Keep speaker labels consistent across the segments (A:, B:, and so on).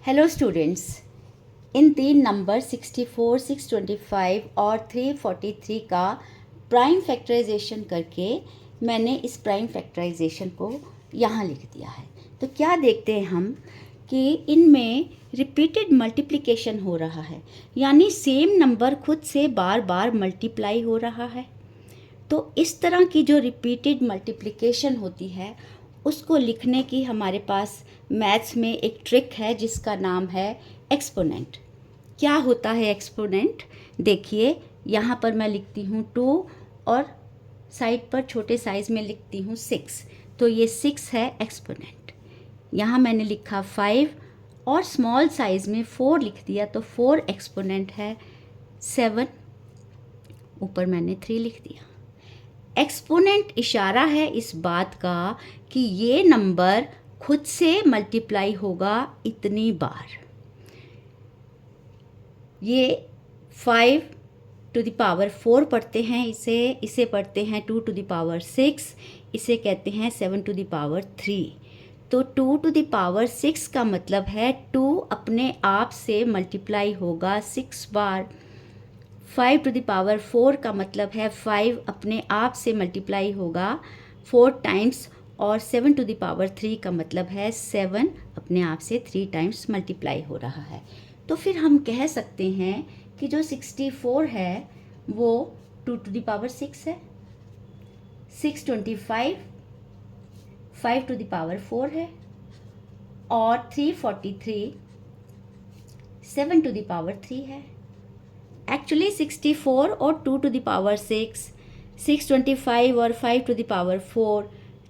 A: Hello students, इन तीन number 64, 625 और 343 का प्राइम फैक्टराइजेशन करके मैंने इस प्राइम फैक्टराइजेशन को यहाँ लिख दिया है। तो क्या देखते हैं हम कि इनमें रिपीटेड मल्टीप्लिकेशन हो रहा है, यानी सेम नंबर खुद से बार बार मल्टीप्लाई हो रहा है। तो इस तरह की जो रिपीटेड मल्टीप्लिकेशन होती है उसको लिखने की हमारे पास मैथ्स में एक ट्रिक है जिसका नाम है एक्सपोनेंट। क्या होता है एक्सपोनेंट? देखिए, यहाँ पर मैं लिखती हूँ 2 और साइड पर छोटे साइज़ में लिखती हूँ 6, तो ये 6 है एक्सपोनेंट। यहाँ मैंने लिखा 5 और स्मॉल साइज़ में 4 लिख दिया, तो 4 एक्सपोनेंट है। 7 ऊपर मैंने 3 लिख दिया। एक्सपोनेंट इशारा है इस बात का कि ये नंबर खुद से मल्टीप्लाई होगा इतनी बार। ये 5 टू द पावर 4 पढ़ते हैं, इसे पढ़ते हैं 2 टू द पावर 6, इसे कहते हैं 7 टू द पावर 3। तो 2 टू द पावर 6 का मतलब है 2 अपने आप से मल्टीप्लाई होगा 6 बार। 5 टू द पावर 4 का मतलब है 5 अपने आप से मल्टीप्लाई होगा 4 टाइम्स, और 7 टू द पावर 3 का मतलब है 7 अपने आप से 3 टाइम्स मल्टीप्लाई हो रहा है। तो फिर हम कह सकते हैं कि जो 64 है वो 2 टू द पावर 6 है, 625 5 टू द पावर 4 है, और 343 7 टू द पावर 3 है। एक्चुअली 64 और 2 टू द पावर 6, 625 और 5 टू द पावर 4,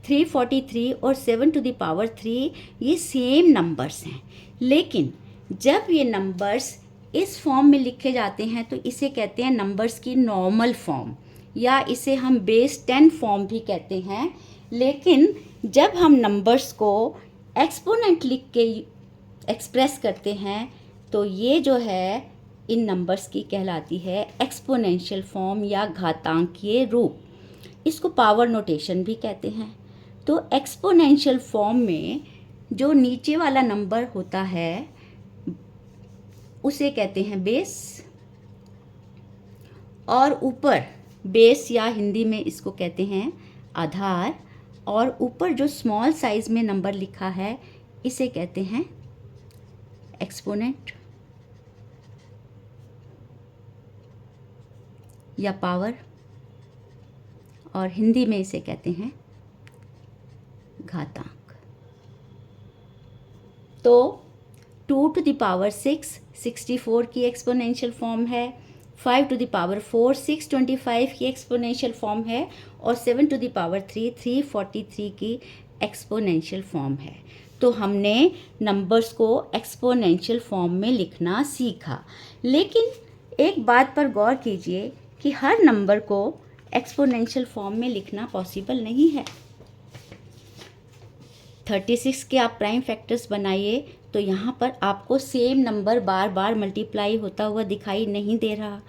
A: 343 और 7 टू द पावर 3 ये सेम नंबर्स हैं। लेकिन जब ये नंबर्स इस फॉर्म में लिखे जाते हैं तो इसे कहते हैं नंबर्स की नॉर्मल फॉर्म, या इसे हम बेस 10 फॉर्म भी कहते हैं। लेकिन जब हम नंबर्स को एक्सपोनेंट लिख के एक्सप्रेस करते हैं तो ये जो है इन नंबर्स की कहलाती है एक्सपोनेंशियल फॉर्म या घातांकीय रूप। इसको पावर नोटेशन भी कहते हैं। तो एक्सपोनेंशियल फॉर्म में जो नीचे वाला नंबर होता है उसे कहते हैं बेस, और ऊपर बेस या हिंदी में इसको कहते हैं आधार, और ऊपर जो स्मॉल साइज में नंबर लिखा है इसे कहते हैं एक्सपोनेंट या पावर, और हिंदी में इसे कहते हैं घातांक। तो 2 टू द पावर 6 64 की एक्सपोनेंशियल फॉर्म है, 5 टू द पावर 4 625 की एक्सपोनेंशियल फॉर्म है, और 7 टू द पावर 3 343 की एक्सपोनेंशियल फॉर्म है। तो हमने नंबर्स को एक्सपोनेंशियल फॉर्म में लिखना सीखा। लेकिन एक बात पर गौर कीजिए कि हर नंबर को एक्सपोनेंशियल फॉर्म में लिखना पॉसिबल नहीं है। 36 के आप प्राइम फैक्टर्स बनाइए तो यहाँ पर आपको सेम नंबर बार बार मल्टीप्लाई होता हुआ दिखाई नहीं दे रहा।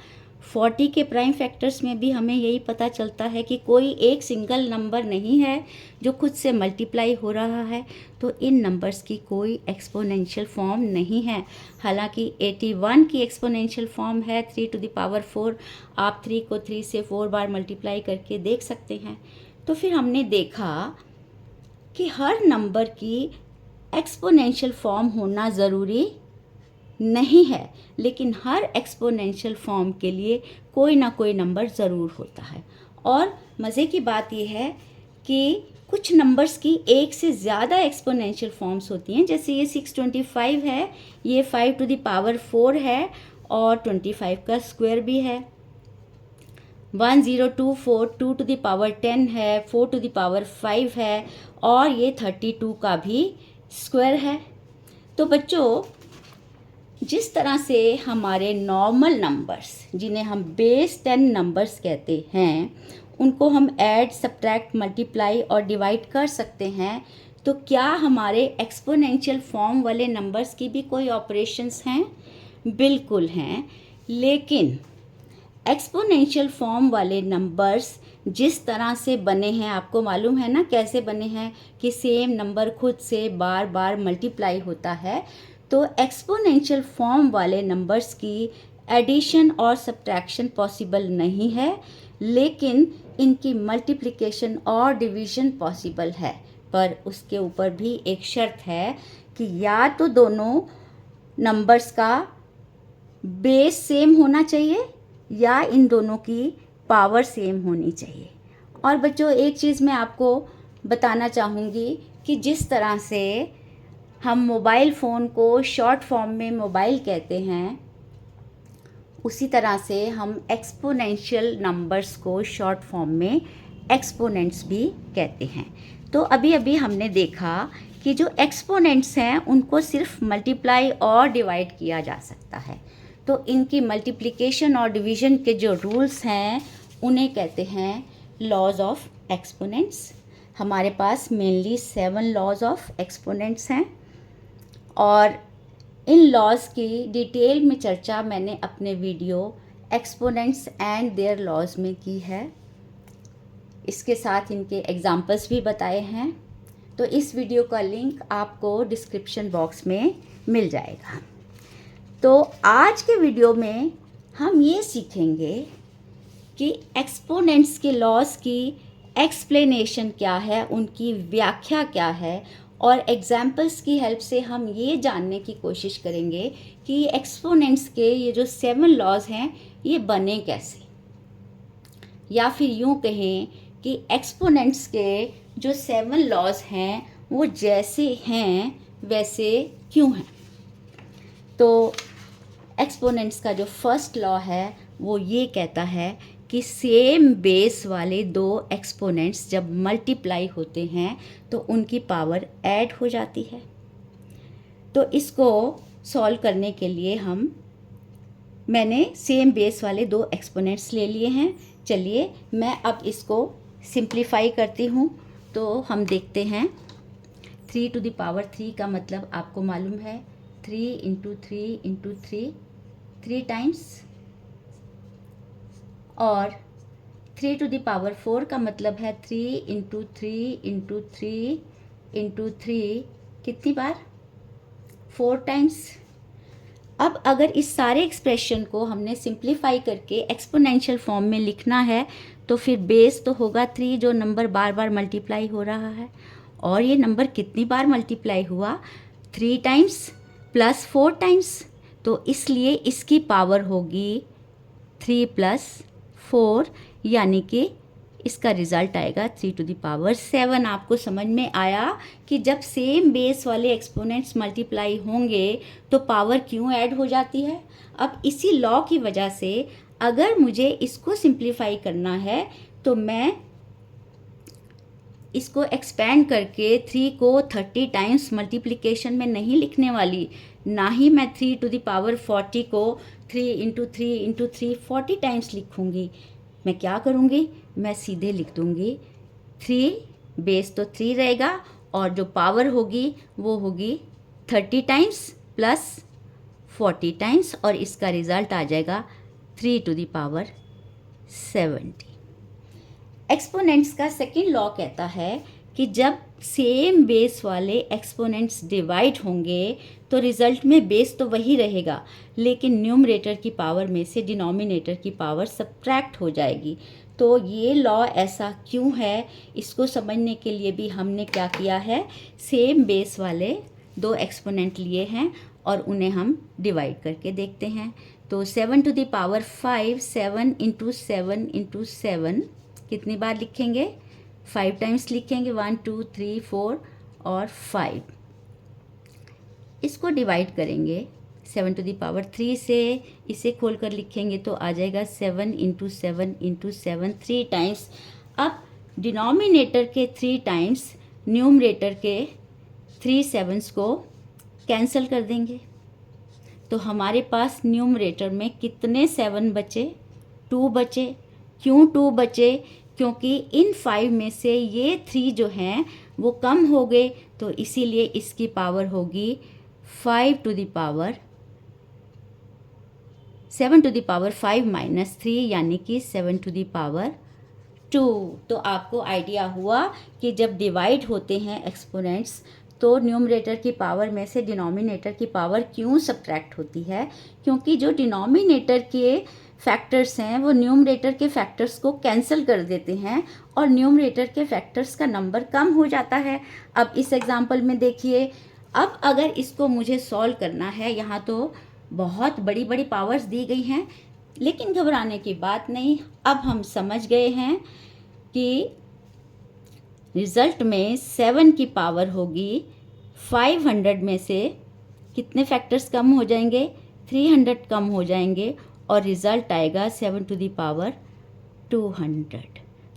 A: 40 के प्राइम फैक्टर्स में भी हमें यही पता चलता है कि कोई एक सिंगल नंबर नहीं है जो खुद से मल्टीप्लाई हो रहा है। तो इन नंबर्स की कोई एक्सपोनेंशियल फॉर्म नहीं है। हालांकि 81 की एक्सपोनेंशियल फॉर्म है 3 टू द पावर 4। आप 3 को 3 से 4 बार मल्टीप्लाई करके देख सकते हैं। तो फिर हमने देखा कि हर नंबर की एक्सपोनेंशियल फॉर्म होना ज़रूरी नहीं है, लेकिन हर एक्सपोनेंशियल फॉर्म के लिए कोई ना कोई नंबर ज़रूर होता है। और मज़े की बात यह है कि कुछ नंबर्स की एक से ज़्यादा एक्सपोनेंशियल फॉर्म्स होती हैं। जैसे ये 625 है, ये 5 टू द पावर 4 है और 25 का स्क्वायर भी है। 1024 2 टू द पावर 10 है, 4 टू द पावर 5 है, और ये 32 का भी स्क्वायर है। तो बच्चों, जिस तरह से हमारे नॉर्मल नंबर्स जिन्हें हम बेस 10 नंबर्स कहते हैं उनको हम ऐड, सब्ट्रैक्ट, मल्टीप्लाई और डिवाइड कर सकते हैं, तो क्या हमारे एक्सपोनेंशियल फॉर्म वाले नंबर्स की भी कोई ऑपरेशंस हैं? बिल्कुल हैं। लेकिन एक्सपोनेंशियल फॉर्म वाले नंबर्स जिस तरह से बने हैं, आपको मालूम है ना कैसे बने हैं, कि सेम नंबर खुद से बार बार मल्टीप्लाई होता है। तो एक्सपोनेंशियल फॉर्म वाले नंबर्स की एडिशन और सब्ट्रैक्शन पॉसिबल नहीं है, लेकिन इनकी मल्टीप्लिकेशन और डिवीज़न पॉसिबल है। पर उसके ऊपर भी एक शर्त है कि या तो दोनों नंबर्स का बेस सेम होना चाहिए या इन दोनों की पावर सेम होनी चाहिए। और बच्चों, एक चीज़ मैं आपको बताना चाहूँगी कि जिस तरह से हम मोबाइल फ़ोन को शॉर्ट फॉर्म में मोबाइल कहते हैं, उसी तरह से हम एक्सपोनेंशियल नंबर्स को शॉर्ट फॉर्म में एक्सपोनेंट्स भी कहते हैं। तो अभी अभी हमने देखा कि जो एक्सपोनेंट्स हैं उनको सिर्फ मल्टीप्लाई और डिवाइड किया जा सकता है। तो इनकी मल्टीप्लिकेशन और डिवीज़न के जो रूल्स हैं उन्हें कहते हैं लॉज ऑफ एक्सपोनेंट्स। हमारे पास मेनली 7 लॉज ऑफ एक्सपोनेंट्स हैं और इन लॉज की डिटेल में चर्चा मैंने अपने video exponents and their laws में की है। इसके साथ इनके एग्जाम्पल्स भी बताए हैं। तो इस वीडियो का लिंक आपको डिस्क्रिप्शन बॉक्स में मिल जाएगा। तो आज के वीडियो में हम ये सीखेंगे कि एक्सपोनेंट्स के लॉज की एक्सप्लेनेशन क्या है, उनकी व्याख्या क्या है, और एग्जाम्पल्स की हेल्प से हम ये जानने की कोशिश करेंगे कि एक्सपोनेंट्स के ये जो 7 लॉज हैं ये बने कैसे, या फिर यूँ कहें कि एक्सपोनेंट्स के जो 7 लॉज हैं वो जैसे हैं वैसे क्यों हैं। तो एक्सपोनेंट्स का जो फर्स्ट लॉ है वो ये कहता है कि सेम बेस वाले दो एक्सपोनेंट्स जब मल्टीप्लाई होते हैं तो उनकी पावर ऐड हो जाती है। तो इसको सॉल्व करने के लिए मैंने सेम बेस वाले दो एक्सपोनेंट्स ले लिए हैं। चलिए मैं अब इसको सिंप्लीफाई करती हूँ। तो हम देखते हैं 3 टू द पावर 3 का मतलब आपको मालूम है 3 इंटू 3 इंटू 3 टाइम्स, और 3 टू द पावर 4 का मतलब है 3 इंटू 3 इंटू 3 इंटू 3 कितनी बार, 4 टाइम्स। अब अगर इस सारे एक्सप्रेशन को हमने सिंप्लीफाई करके एक्सपोनेंशियल फॉर्म में लिखना है तो फिर बेस तो होगा 3 जो नंबर बार बार मल्टीप्लाई हो रहा है, और ये नंबर कितनी बार मल्टीप्लाई हुआ, 3 टाइम्स प्लस 4 टाइम्स। तो इसलिए इसकी पावर होगी 3 प्लस 4, यानी कि इसका रिज़ल्ट आएगा 3 टू द पावर 7। आपको समझ में आया कि जब सेम बेस वाले एक्सपोनेंट्स मल्टीप्लाई होंगे तो पावर क्यों ऐड हो जाती है। अब इसी लॉ की वजह से अगर मुझे इसको सिंप्लीफाई करना है तो मैं इसको एक्सपेंड करके 3 को 30 टाइम्स मल्टीप्लिकेशन में नहीं लिखने वाली, ना ही मैं 3 टू द पावर 40 को 3 इंटू 3 इंटू 3 40 टाइम्स लिखूँगी। मैं क्या करूँगी, मैं सीधे लिख दूँगी 3, बेस तो 3 रहेगा और जो पावर होगी वो होगी 30 टाइम्स प्लस 40 टाइम्स, और इसका रिज़ल्ट आ जाएगा 3 टू द पावर 70। एक्सपोनेंट्स का सेकेंड लॉ कहता है कि जब सेम बेस वाले एक्सपोनेंट्स डिवाइड होंगे तो रिज़ल्ट में बेस तो वही रहेगा, लेकिन न्यूमरेटर की पावर में से डिनोमिनेटर की पावर सब्ट्रैक्ट हो जाएगी। तो ये लॉ ऐसा क्यों है, इसको समझने के लिए भी हमने क्या किया है, सेम बेस वाले दो एक्सपोनेंट लिए हैं और उन्हें हम डिवाइड करके देखते हैं। तो 7 to the power 5, 7 into 7 into 7 कितनी बार लिखेंगे, 5 टाइम्स लिखेंगे, 1 2 3 4 और 5। इसको डिवाइड करेंगे 7 टू द पावर 3 से, इसे खोल कर लिखेंगे तो आ जाएगा 7 इंटू 7 इंटू 7 3 टाइम्स। अब डिनोमिनेटर के 3 टाइम्स न्यूमरेटर के 3 7s को कैंसिल कर देंगे, तो हमारे पास न्यूमरेटर में कितने 7 बचे, 2 बचे। क्यों 2 बचे, क्योंकि इन 5 में से ये 3 जो हैं वो कम हो गए, तो इसीलिए इसकी पावर होगी 5 to the power 7 to the power 5 minus 3, यानी कि 7 टू द पावर 2। तो आपको आइडिया हुआ कि जब डिवाइड होते हैं एक्सपोनेंट्स तो न्यूमरेटर की पावर में से डिनोमिनेटर की पावर क्यों सब्ट्रैक्ट होती है? क्योंकि जो डिनोमिनेटर के फैक्टर्स हैं वो न्यूमरेटर के फैक्टर्स को कैंसिल कर देते हैं और न्यूमरेटर के फैक्टर्स का नंबर कम हो जाता है। अब इस एग्जांपल में देखिए, अब अगर इसको मुझे सॉल्व करना है, यहाँ तो बहुत बड़ी बड़ी पावर्स दी गई हैं, लेकिन घबराने की बात नहीं। अब हम समझ गए हैं कि रिज़ल्ट में 7 की पावर होगी 500 में से कितने फैक्टर्स कम हो जाएंगे? 300 कम हो जाएंगे और रिज़ल्ट आएगा 7 टू द पावर 200।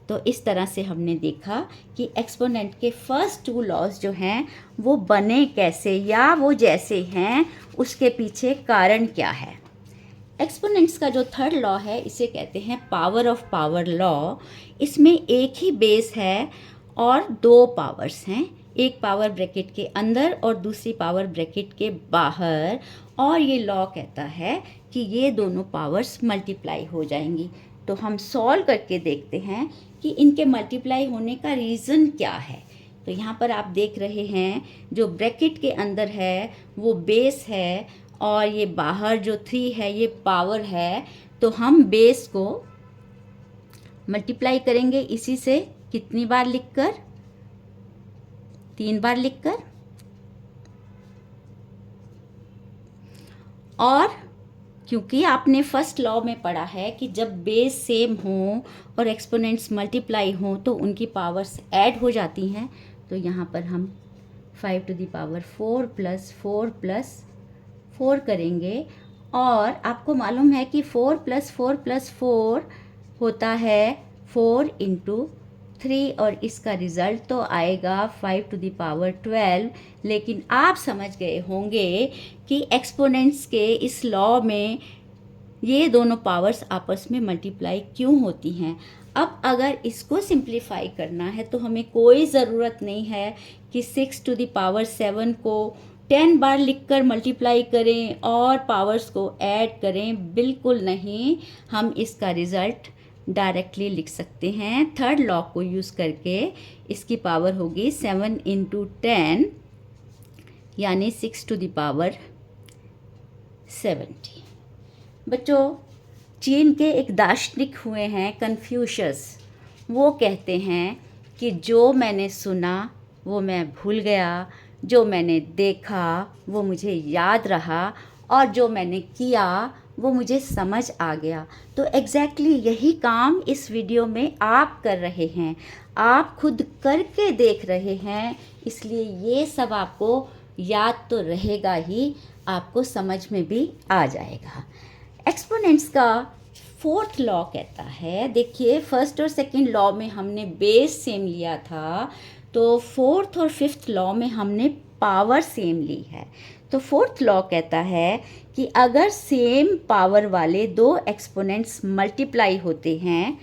A: तो इस तरह से हमने देखा कि एक्सपोनेंट के फर्स्ट 2 लॉज जो हैं वो बने कैसे, या वो जैसे हैं उसके पीछे कारण क्या है। एक्सपोनेंट्स का जो थर्ड लॉ है इसे कहते हैं पावर ऑफ पावर लॉ। इसमें एक ही बेस है और 2 पावर्स हैं, एक पावर ब्रैकेट के अंदर और दूसरी पावर ब्रैकेट के बाहर, और ये लॉ कहता है कि ये दोनों पावर्स मल्टीप्लाई हो जाएंगी। तो हम सॉल्व करके देखते हैं कि इनके मल्टीप्लाई होने का रीज़न क्या है। तो यहाँ पर आप देख रहे हैं जो ब्रैकेट के अंदर है वो बेस है और ये बाहर जो 3 है ये पावर है। तो हम बेस को मल्टीप्लाई करेंगे इसी से, कितनी बार लिखकर? 3 बार लिखकर। और क्योंकि आपने फर्स्ट लॉ में पढ़ा है कि जब बेस सेम हो और एक्सपोनेंट्स मल्टीप्लाई हों तो उनकी पावर्स ऐड हो जाती हैं, तो यहाँ पर हम 5 to the power 4 plus 4 plus 4 करेंगे। और आपको मालूम है कि 4 प्लस 4 प्लस 4 होता है 4 इंटू 3 और इसका रिज़ल्ट तो आएगा 5 टू द पावर 12। लेकिन आप समझ गए होंगे कि एक्सपोनेंट्स के इस लॉ में ये दोनों पावर्स आपस में मल्टीप्लाई क्यों होती हैं। अब अगर इसको सिंप्लीफाई करना है तो हमें कोई ज़रूरत नहीं है कि 6 टू द पावर 7 को 10 बार लिखकर मल्टीप्लाई करें और पावर्स को ऐड करें, बिल्कुल नहीं। हम इसका रिज़ल्ट डायरेक्टली लिख सकते हैं थर्ड लॉ को यूज़ करके। इसकी पावर होगी 7 इंटू 10 यानी 6 टू द पावर 70। बच्चों, चीन के एक दार्शनिक हुए हैं कन्फ्यूशियस। वो कहते हैं कि जो मैंने सुना वो मैं भूल गया, जो मैंने देखा वो मुझे याद रहा, और जो मैंने किया वो मुझे समझ आ गया। तो एग्जैक्टली यही काम इस वीडियो में आप कर रहे हैं, आप खुद करके देख रहे हैं, इसलिए ये सब आपको याद तो रहेगा ही, आपको समझ में भी आ जाएगा। एक्सपोनेंट्स का फोर्थ लॉ कहता है, देखिए फर्स्ट और सेकंड लॉ में हमने बेस सेम लिया था, तो फोर्थ और फिफ्थ लॉ में हमने पावर सेम ली है। तो फोर्थ लॉ कहता है कि अगर सेम पावर वाले 2 एक्सपोनेंट्स मल्टीप्लाई होते हैं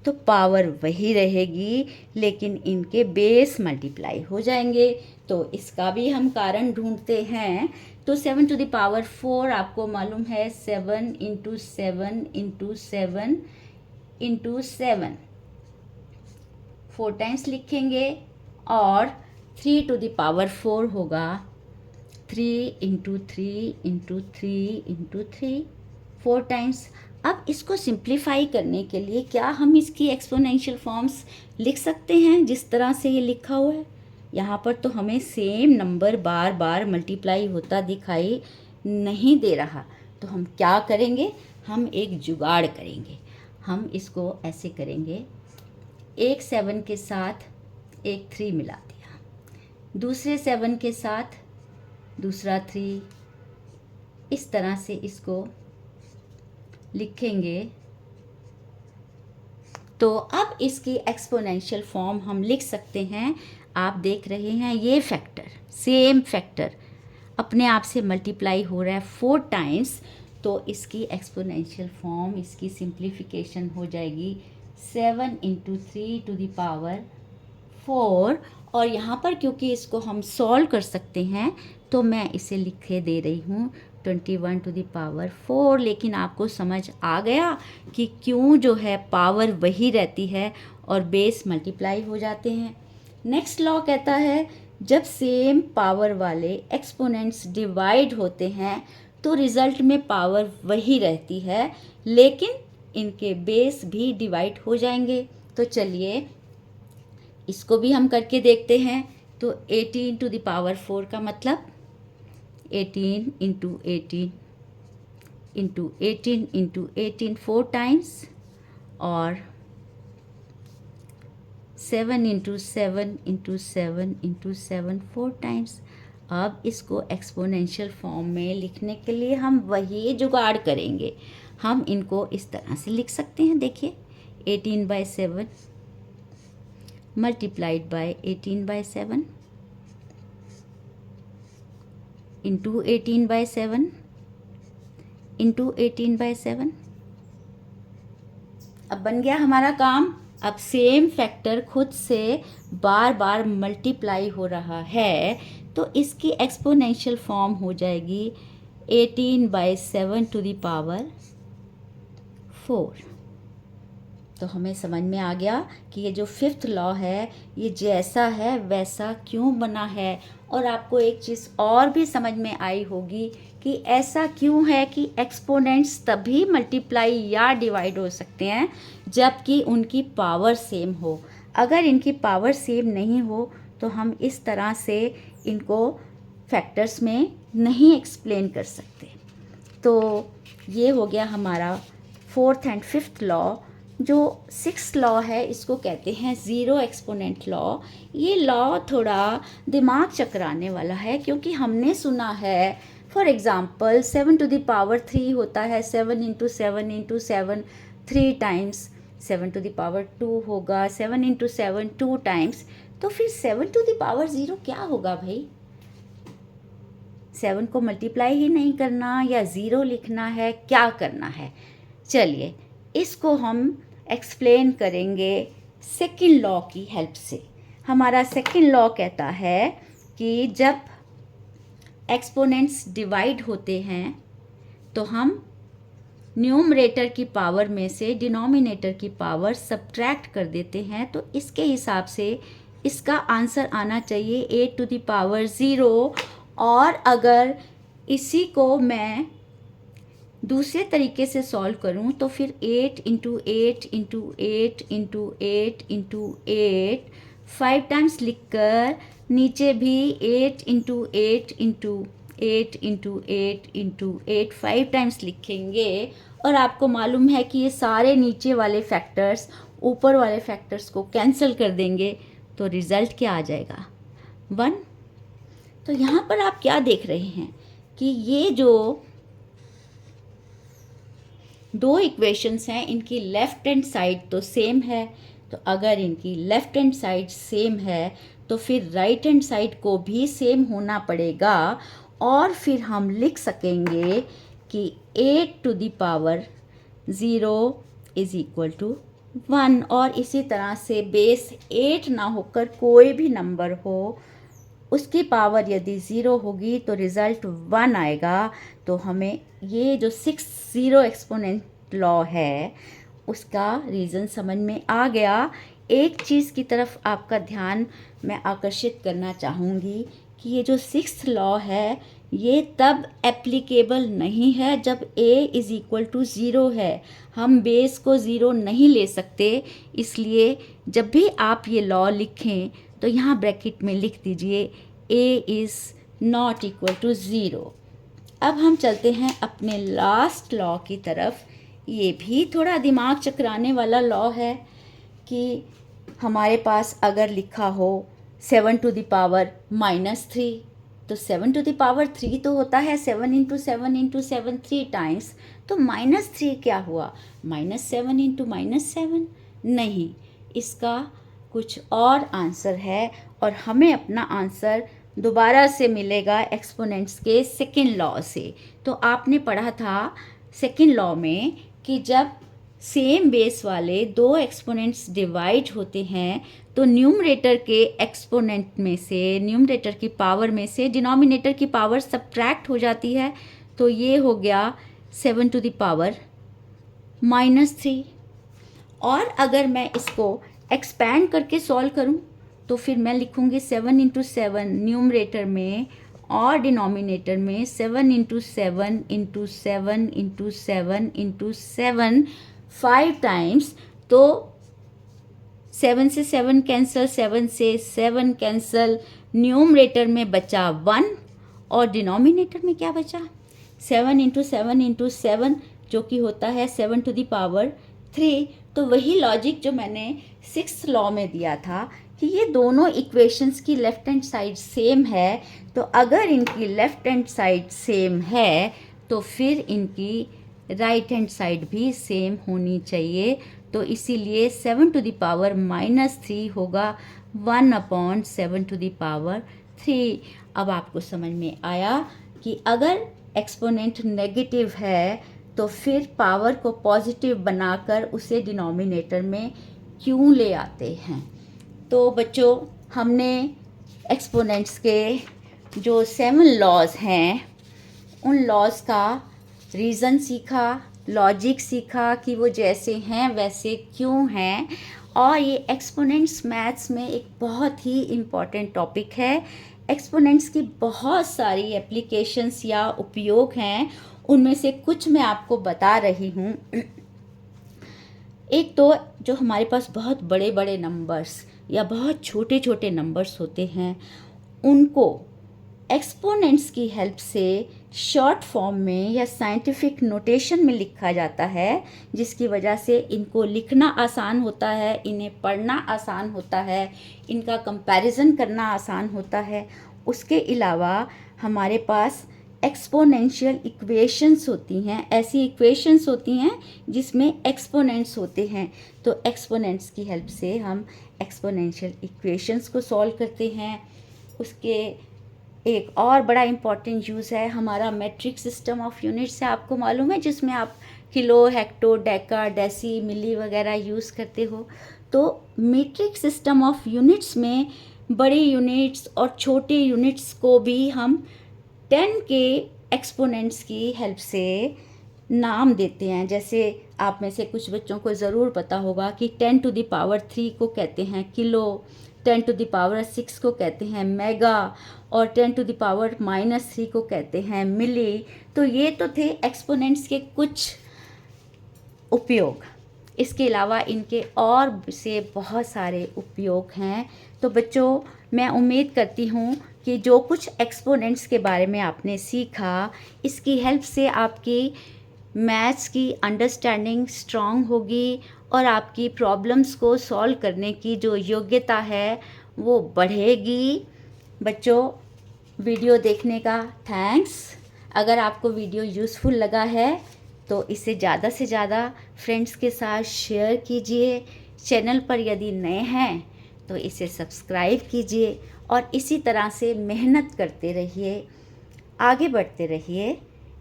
A: तो पावर वही रहेगी, लेकिन इनके बेस मल्टीप्लाई हो जाएंगे। तो इसका भी हम कारण ढूंढते हैं। तो 7 टू द पावर 4 आपको मालूम है 7 इंटू 7 इंटू 7 इंटू 7, 4 टाइम्स लिखेंगे, और 3 टू द पावर 4 होगा 3 इंटू 3 इंटू 3 इंटू 3, 4 टाइम्स। अब इसको सिंप्लीफाई करने के लिए क्या हम इसकी एक्सपोनेंशियल फॉर्म्स लिख सकते हैं जिस तरह से ये लिखा हुआ है? यहाँ पर तो हमें सेम नंबर बार बार मल्टीप्लाई होता दिखाई नहीं दे रहा, तो हम क्या करेंगे? हम एक जुगाड़ करेंगे। हम इसको ऐसे करेंगे, एक 7 के साथ एक 3 मिला दिया, दूसरे 7 के साथ दूसरा 3, इस तरह से इसको लिखेंगे। तो अब इसकी एक्सपोनेंशियल फॉर्म हम लिख सकते हैं। आप देख रहे हैं ये फैक्टर, सेम फैक्टर अपने आप से मल्टीप्लाई हो रहा है 4 टाइम्स, तो इसकी एक्सपोनेंशियल फॉर्म, इसकी सिंप्लीफिकेशन हो जाएगी 7 इंटू 3 टू द पावर 4। और यहाँ पर क्योंकि इसको हम सॉल्व कर सकते हैं तो मैं इसे लिखे दे रही हूँ 21 टू द पावर 4। लेकिन आपको समझ आ गया कि क्यों जो है पावर वही रहती है और बेस मल्टीप्लाई हो जाते हैं। नेक्स्ट लॉ कहता है जब सेम पावर वाले एक्सपोनेंट्स डिवाइड होते हैं तो रिज़ल्ट में पावर वही रहती है, लेकिन इनके बेस भी डिवाइड हो जाएंगे। तो चलिए इसको भी हम करके देखते हैं। तो 18 टू द पावर 4 का मतलब 18 इंटू 18 इंटू 18 इंटू 18 4 टाइम्स, और 7 इंटू 7 इंटू 7 इंटू 7 4 टाइम्स। अब इसको एक्सपोनेंशियल फॉर्म में लिखने के लिए हम वही जुगाड़ करेंगे। हम इनको इस तरह से लिख सकते हैं, देखिए 18/7 मल्टीप्लाइड बाय 18/7 इंटू 18/7 इंटू 18/7। अब बन गया हमारा काम। अब सेम फैक्टर खुद से बार बार मल्टीप्लाई हो रहा है, तो इसकी एक्सपोनेंशियल फॉर्म हो जाएगी 18/7 टू द पावर 4। तो हमें समझ में आ गया कि ये जो फिफ्थ लॉ है ये जैसा है वैसा क्यों बना है। और आपको एक चीज़ और भी समझ में आई होगी कि ऐसा क्यों है कि एक्सपोनेंट्स तभी मल्टीप्लाई या डिवाइड हो सकते हैं जबकि उनकी पावर सेम हो। अगर इनकी पावर सेम नहीं हो तो हम इस तरह से इनको फैक्टर्स में नहीं एक्सप्लेन कर सकते। तो ये हो गया हमारा फोर्थ एंड फिफ्थ लॉ। जो सिक्स्थ लॉ है इसको कहते हैं ज़ीरो एक्सपोनेंट लॉ। ये लॉ थोड़ा दिमाग चकराने वाला है, क्योंकि हमने सुना है for example 7 to the power 3 होता है 7 into 7 into 7 3 times. 7 to the power 2 होगा 7 इंटू 7 2 टाइम्स। तो फिर 7 टू द पावर 0 क्या होगा भाई? 7 को मल्टीप्लाई ही नहीं करना या ज़ीरो लिखना है, क्या करना है? चलिए इसको हम एक्सप्लेन करेंगे सेकंड लॉ की हेल्प से। हमारा सेकंड लॉ कहता है कि जब एक्सपोनेंट्स डिवाइड होते हैं तो हम न्यूमरेटर की पावर में से डिनोमिनेटर की पावर सब्ट्रैक्ट कर देते हैं। तो इसके हिसाब से इसका आंसर आना चाहिए 8 टू द पावर 0। और अगर इसी को मैं दूसरे तरीके से सॉल्व करूं तो फिर 8 into 8 into 8 into 8 into 8 5 times लिखकर नीचे भी 8 into 8 into 8 into 8 into 8 5 times लिखेंगे। और आपको मालूम है कि ये सारे नीचे वाले फैक्टर्स ऊपर वाले फैक्टर्स को कैंसिल कर देंगे, तो रिज़ल्ट क्या आ जाएगा? 1। तो यहाँ पर आप क्या देख रहे हैं कि ये जो दो इक्वेशंस हैं इनकी लेफ़्ट हैंड साइड तो सेम है। तो अगर इनकी लेफ़्ट हैंड साइड सेम है तो फिर राइट हैंड साइड को भी सेम होना पड़ेगा। और फिर हम लिख सकेंगे कि 8 to the power 0 is equal to 1। और इसी तरह से बेस 8 ना होकर कोई भी नंबर हो, उसकी पावर यदि 0 होगी तो रिज़ल्ट 1 आएगा। तो हमें ये जो 6 ज़ीरो एक्सपोनेंट लॉ है उसका रीज़न समझ में आ गया। एक चीज़ की तरफ आपका ध्यान मैं आकर्षित करना चाहूँगी कि ये जो 6th लॉ है ये तब एप्लीकेबल नहीं है जब a इज़ इक्वल टू 0 है। हम बेस को 0 नहीं ले सकते, इसलिए जब भी आप ये लॉ लिखें तो यहाँ ब्रैकेट में लिख दीजिए a is not equal to 0। अब हम चलते हैं अपने लास्ट लॉ की तरफ। ये भी थोड़ा दिमाग चकराने वाला लॉ है कि हमारे पास अगर लिखा हो 7 टू द पावर -3, तो 7 टू द पावर 3 तो होता है 7 इंटू 7 इंटू 7 3 टाइम्स। तो -3 क्या हुआ? -7 इंटू -7? नहीं, इसका कुछ और आंसर है और हमें अपना आंसर दोबारा से मिलेगा एक्सपोनेंट्स के सेकंड लॉ से। तो आपने पढ़ा था सेकंड लॉ में कि जब सेम बेस वाले दो एक्सपोनेंट्स डिवाइड होते हैं तो न्यूमरेटर के एक्सपोनेंट में से, न्यूमरेटर की पावर में से डिनोमिनेटर की पावर सब्ट्रैक्ट हो जाती है। तो ये हो गया 7 टू द पावर -3। और अगर मैं इसको एक्सपैंड करके सॉल्व करूं तो फिर मैं लिखूँगी 7 इंटू 7 न्यूमरेटर में और डिनोमिनेटर में 7 into 7 into 7 into 7 into 7 5 times. तो 7 से 7 कैंसल, 7 से 7 कैंसल, न्यूमरेटर में बचा 1 और डिनोमिनेटर में क्या बचा 7 इंटू 7 इंटू 7 जो कि होता है 7 टू द पावर 3। तो वही लॉजिक जो मैंने 6th लॉ में दिया था कि ये दोनों इक्वेशंस की लेफ़्ट हैंड साइड सेम है, तो अगर इनकी लेफ़्ट हैंड साइड सेम है तो फिर इनकी राइट हैंड साइड भी सेम होनी चाहिए। तो इसीलिए 7 टू द पावर -3 होगा 1/7 टू द पावर 3। अब आपको समझ में आया कि अगर एक्सपोनेंट नेगेटिव है तो फिर पावर को पॉजिटिव बनाकर उसे डिनोमिनेटर में क्यों ले आते हैं। तो बच्चों, हमने एक्सपोनेंट्स के जो 7 लॉज हैं उन लॉज का रीज़न सीखा, लॉजिक सीखा कि वो जैसे हैं वैसे क्यों हैं। और ये एक्सपोनेंट्स मैथ्स में एक बहुत ही इम्पॉर्टेंट टॉपिक है। एक्सपोनेंट्स की बहुत सारी एप्लीकेशंस या उपयोग हैं, उनमें से कुछ मैं आपको बता रही हूँ। एक तो जो हमारे पास बहुत बड़े बड़े नंबर्स या बहुत छोटे छोटे नंबर्स होते हैं उनको एक्सपोनेंट्स की हेल्प से शॉर्ट फॉर्म में या साइंटिफिक नोटेशन में लिखा जाता है, जिसकी वजह से इनको लिखना आसान होता है, इन्हें पढ़ना आसान होता है, इनका कंपैरिजन करना आसान होता है। उसके अलावा हमारे पास एक्सपोनेंशियल इक्वेशंस होती हैं, ऐसी इक्वेशंस होती हैं जिसमें एक्सपोनेंट्स होते हैं। तो एक्सपोनेंट्स की हेल्प से हम एक्सपोनेंशियल इक्वेशंस को सॉल्व करते हैं। उसके एक और बड़ा इम्पॉर्टेंट यूज़ है हमारा मेट्रिक सिस्टम ऑफ यूनिट्स है, आपको मालूम है, जिसमें आप किलो, हेक्टो, डेका, डेसी, मिली वगैरह यूज़ करते हो। तो मीट्रिक सिस्टम ऑफ यूनिट्स में बड़े यूनिट्स और छोटे यूनिट्स को भी हम 10 के एक्सपोनेंट्स की हेल्प से नाम देते हैं। जैसे आप में से कुछ बच्चों को ज़रूर पता होगा कि 10 टू द पावर 3 को कहते हैं किलो, 10 टू द पावर 6 को कहते हैं मेगा और 10 टू द पावर -3 को कहते हैं मिली। तो ये तो थे एक्सपोनेंट्स के कुछ उपयोग। इसके अलावा इनके और से बहुत सारे उपयोग हैं। तो बच्चों, मैं उम्मीद करती हूँ कि जो कुछ एक्सपोनेंट्स के बारे में आपने सीखा, इसकी हेल्प से आपकी मैथ्स की अंडरस्टैंडिंग स्ट्रॉन्ग होगी और आपकी प्रॉब्लम्स को सॉल्व करने की जो योग्यता है वो बढ़ेगी। बच्चों, वीडियो देखने का थैंक्स। अगर आपको वीडियो यूज़फुल लगा है तो इसे ज़्यादा से ज़्यादा फ्रेंड्स के साथ शेयर कीजिए। चैनल पर यदि नए हैं तो इसे सब्सक्राइब कीजिए और इसी तरह से मेहनत करते रहिए, आगे बढ़ते रहिए।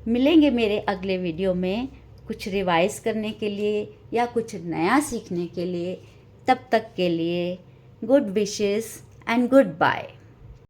A: मिलेंगे मेरे अगले वीडियो में कुछ रिवाइज करने के लिए या कुछ नया सीखने के लिए। तब तक के लिए good wishes and good bye.